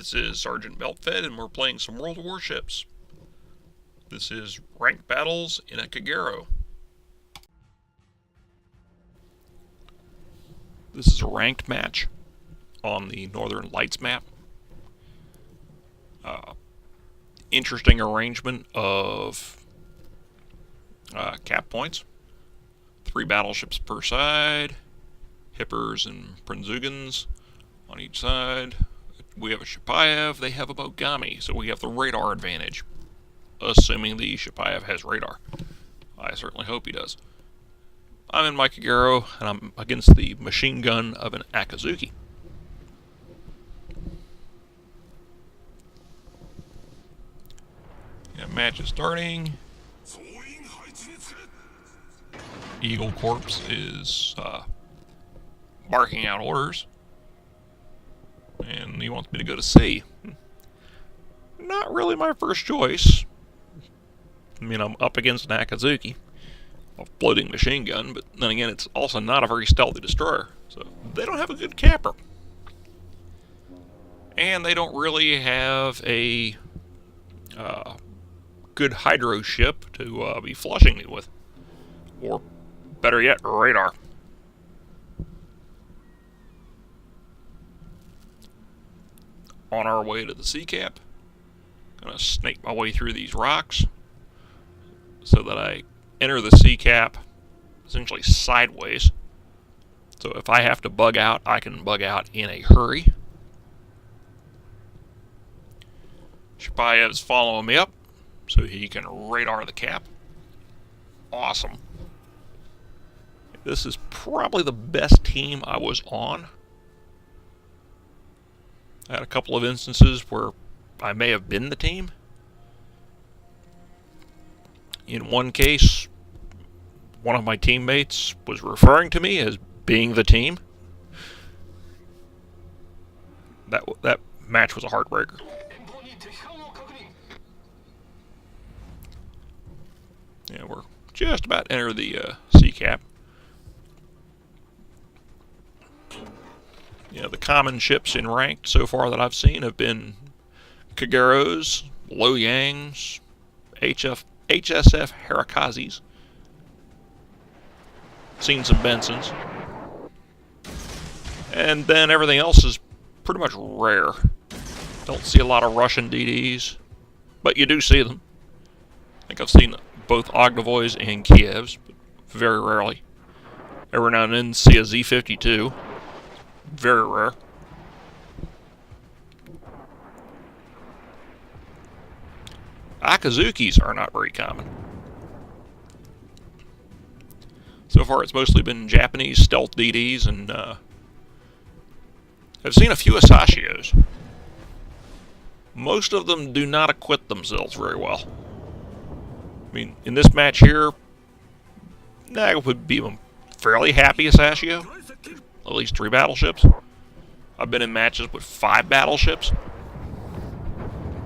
This is Sergeant Beltfed, and we're playing some World of Warships. This is ranked battles in a Kagero. This is a ranked match on the Northern Lights map. Interesting arrangement of cap points. 3 battleships per side, Hippers and Prinzugans on each side. We have a Shapayev, they have a Bogami, so we have the radar advantage. Assuming the Shapayev has radar. I certainly hope he does. I'm in my Kagero, and I'm against the machine gun of an Akazuki. Yeah, match is starting. Eagle Corps is barking out orders. And he wants me to go to sea. Not really my first choice. I mean, I'm up against an Akazuki, a floating machine gun, but then again, it's also not a very stealthy destroyer. So, they don't have a good capper. And they don't really have a good hydro ship to be flushing me with. Or, better yet, radar. On our way to the sea cap. Gonna snake my way through these rocks so that I enter the sea cap essentially sideways. So if I have to bug out, I can bug out in a hurry. Shapayev's following me up so he can radar the cap. Awesome. This is probably the best team I was on. I had a couple of instances where I may have been the team. In one case, one of my teammates was referring to me as being the team. That match was a heartbreaker. Yeah, we're just about to enter the sea cap. You know, the common ships in ranked so far that I've seen have been Kageros, Loyangs, HSF Harakazis. Seen some Bensons. And then everything else is pretty much rare. Don't see a lot of Russian DDs, but you do see them. I think I've seen both Ognavoys and Kievs, but very rarely. Every now and then see a Z-52. Very rare. Akazukis are not very common. So far it's mostly been Japanese stealth DDs, and I've seen a few Asashios. Most of them do not acquit themselves very well. I mean, in this match here, I would be a fairly happy Asashio. At least 3 battleships. I've been in matches with 5 battleships.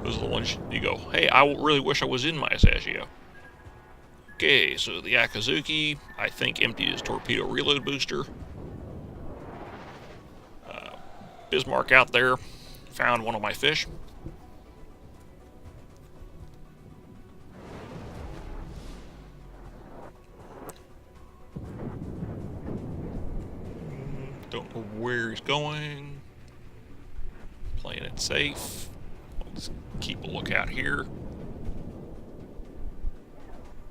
Those are the ones you go, hey, I really wish I was in my Asashio. Okay, so the Akazuki, I think, emptied his torpedo reload booster. Bismarck out there found one of my fish. Don't know where he's going. Playing it safe. Let's keep a lookout here.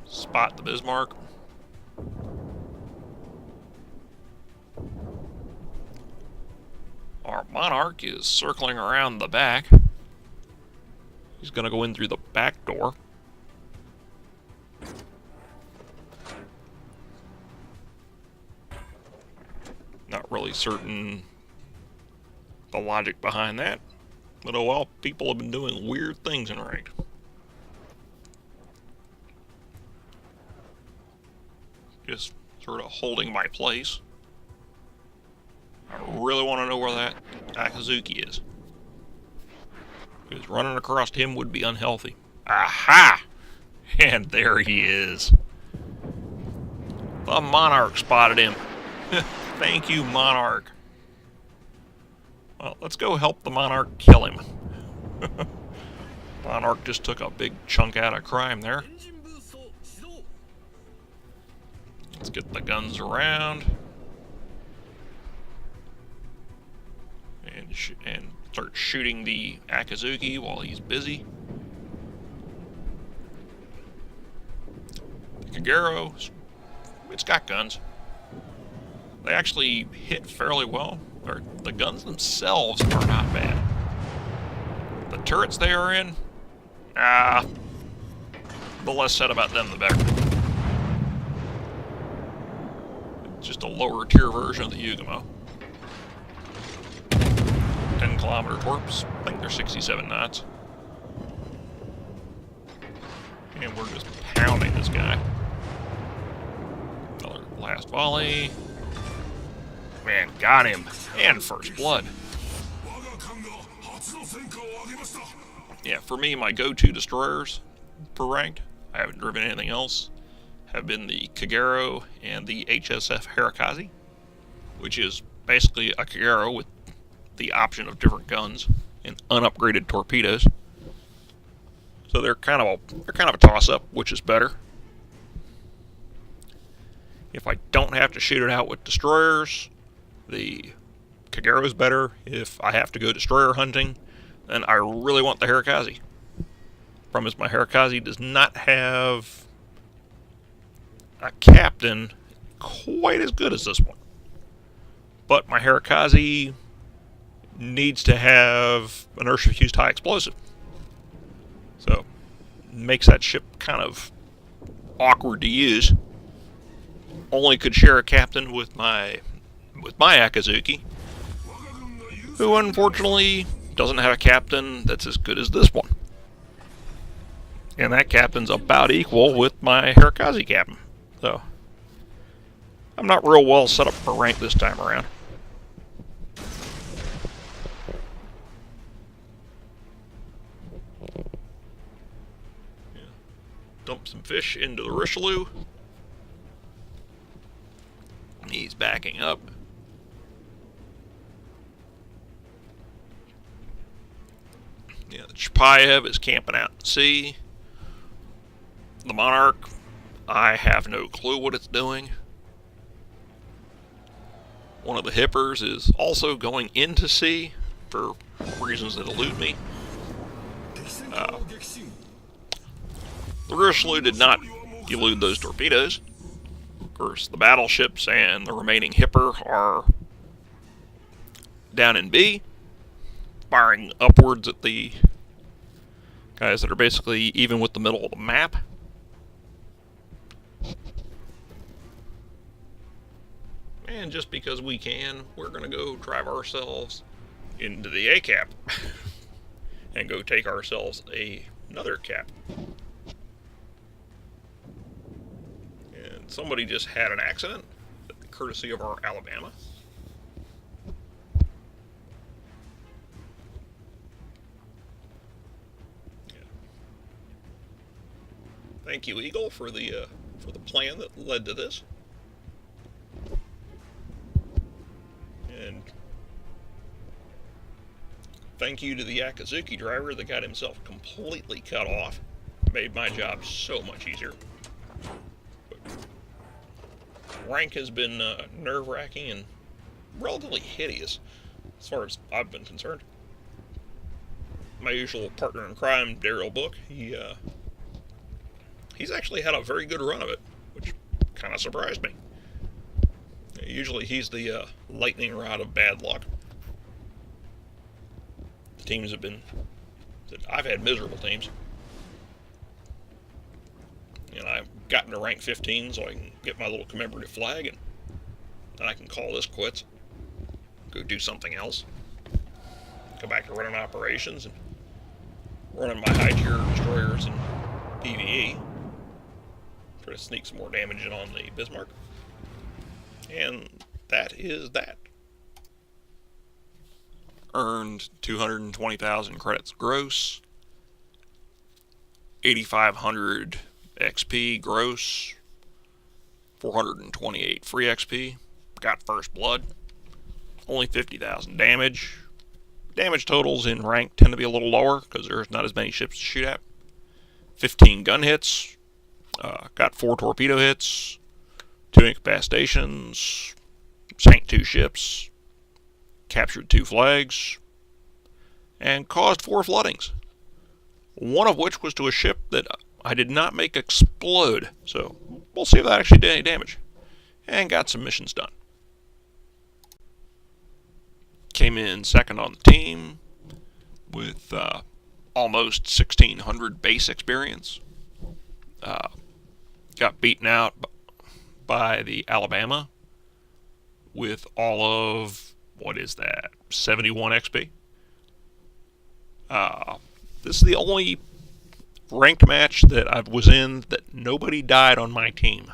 Spot the Bismarck. Our Monarch is circling around the back. He's going to go in through the back door. Not really certain the logic behind that. But oh well, people have been doing weird things in ranked. Just sort of holding my place. I really want to know where that Akazuki is. Because running across him would be unhealthy. Aha! And there he is. The Monarch spotted him. Thank you, Monarch. Well, let's go help the Monarch kill him. Monarch just took a big chunk out of crime there. Let's get the guns around. And start shooting the Akazuki while he's busy. The Kagero, it's got guns. They actually hit fairly well. The guns themselves are not bad. The turrets they are in, the less said about them, the better. Just a lower tier version of the Yugamo. 10-kilometer torps. I think they're 67 knots. And we're just pounding this guy. Another blast volley. Man, got him. And first blood. Yeah, for me, my go-to destroyers for ranked, I haven't driven anything else, have been the Kagero and the HSF Hirakazi, which is basically a Kagero with the option of different guns and unupgraded torpedoes. So they're kind of a toss-up, which is better. If I don't have to shoot it out with destroyers, the Kagero is better. If I have to go destroyer hunting, then I really want the Hirakazi. Problem is, my Hirakazi does not have a captain quite as good as this one. But my Hirakazi needs to have inertia-fused high explosive. So, makes that ship kind of awkward to use. Only could share a captain with my Akazuki, who unfortunately doesn't have a captain that's as good as this one. And that captain's about equal with my Hirakazi captain. So, I'm not real well set up for rank this time around. Dump some fish into the Richelieu. He's backing up. Yeah, the Chapayev is camping out at sea. The Monarch, I have no clue what it's doing. One of the Hippers is also going into sea for reasons that elude me. The Richelieu did not elude those torpedoes. Of course, the battleships and the remaining Hipper are down in B, firing upwards at the guys that are basically even with the middle of the map. And just because we can, we're going to go drive ourselves into the A cap and go take ourselves another cap. And somebody just had an accident, courtesy of our Alabama. Yeah. Thank you, Eagle, for the plan that led to this. And thank you to the Akazuki driver that got himself completely cut off. Made my job so much easier. But rank has been nerve-wracking and relatively hideous, as far as I've been concerned. My usual partner in crime, Daryl Book, he's actually had a very good run of it, which kind of surprised me. Usually he's the lightning rod of bad luck. The teams have been... I've had miserable teams. And I've gotten to rank 15 so I can get my little commemorative flag, and then I can call this quits. Go do something else. Go back to running operations and running my high tier destroyers and PvE. Try to sneak some more damage in on the Bismarck. And that is that. Earned 220,000 credits gross. 8,500 XP gross. 428 free XP. Got first blood. Only 50,000 damage. Damage totals in rank tend to be a little lower because there's not as many ships to shoot at. 15 gun hits, got 4 torpedo hits, 2 incapacitations, sank 2 ships, captured 2 flags, and caused 4 floodings. One of which was to a ship that I did not make explode, so we'll see if that actually did any damage. And got some missions done. Came in second on the team with almost 1,600 base experience. Got beaten out by the Alabama with all of, what is that, 71 XP. This is the only ranked match that I was in that nobody died on my team.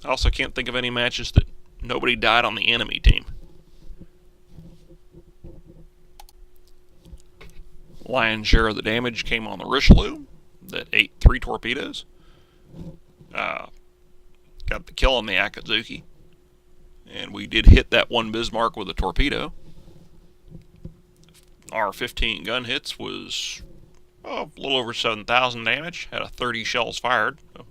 I also can't think of any matches that nobody died on the enemy team. Lion's share of the damage came on the Richelieu that ate 3 torpedoes. Got the kill on the Akatsuki. And we did hit that one Bismarck with a torpedo. Our 15 gun hits was a little over 7,000 damage. Had a 30 shells fired. So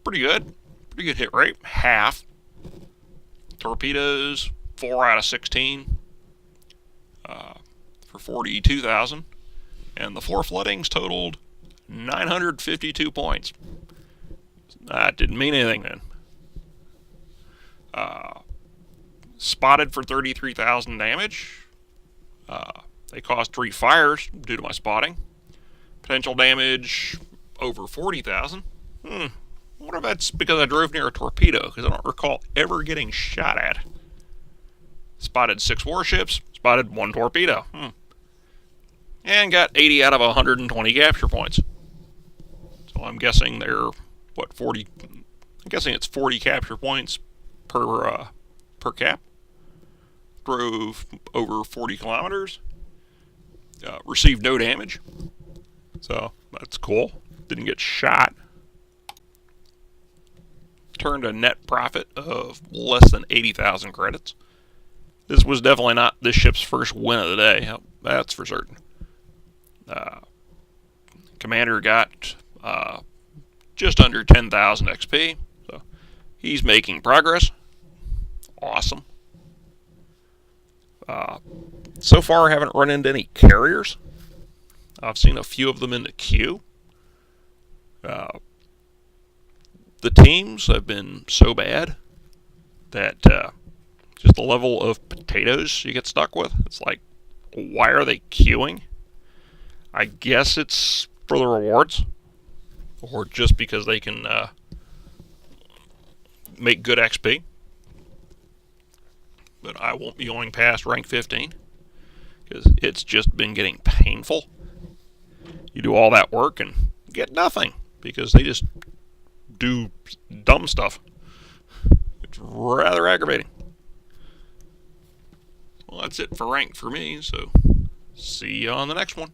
pretty good. Pretty good hit rate. Half. Torpedoes, 4 out of 16. For 42,000. And the 4 floodings totaled 952 points. That didn't mean anything then. Spotted for 33,000 damage. They caused 3 fires due to my spotting. Potential damage over 40,000. I wonder if that's because I drove near a torpedo, because I don't recall ever getting shot at. Spotted 6 warships, spotted 1 torpedo. And got 80 out of 120 capture points. So I'm guessing they're, 40? I'm guessing it's 40 capture points per cap. Drove over 40 kilometers. Received no damage. So that's cool. Didn't get shot. Turned a net profit of less than 80,000 credits. This was definitely not this ship's first win of the day. That's for certain. Commander got just under 10,000 XP. So he's making progress. Awesome. So far, I haven't run into any carriers. I've seen a few of them in the queue. The teams have been so bad that just the level of potatoes you get stuck with. It's like, why are they queuing? I guess it's for the rewards, or just because they can make good XP. But I won't be going past rank 15 because it's just been getting painful. You do all that work and get nothing because they just do dumb stuff. It's rather aggravating. Well, that's it for rank for me, so see you on the next one.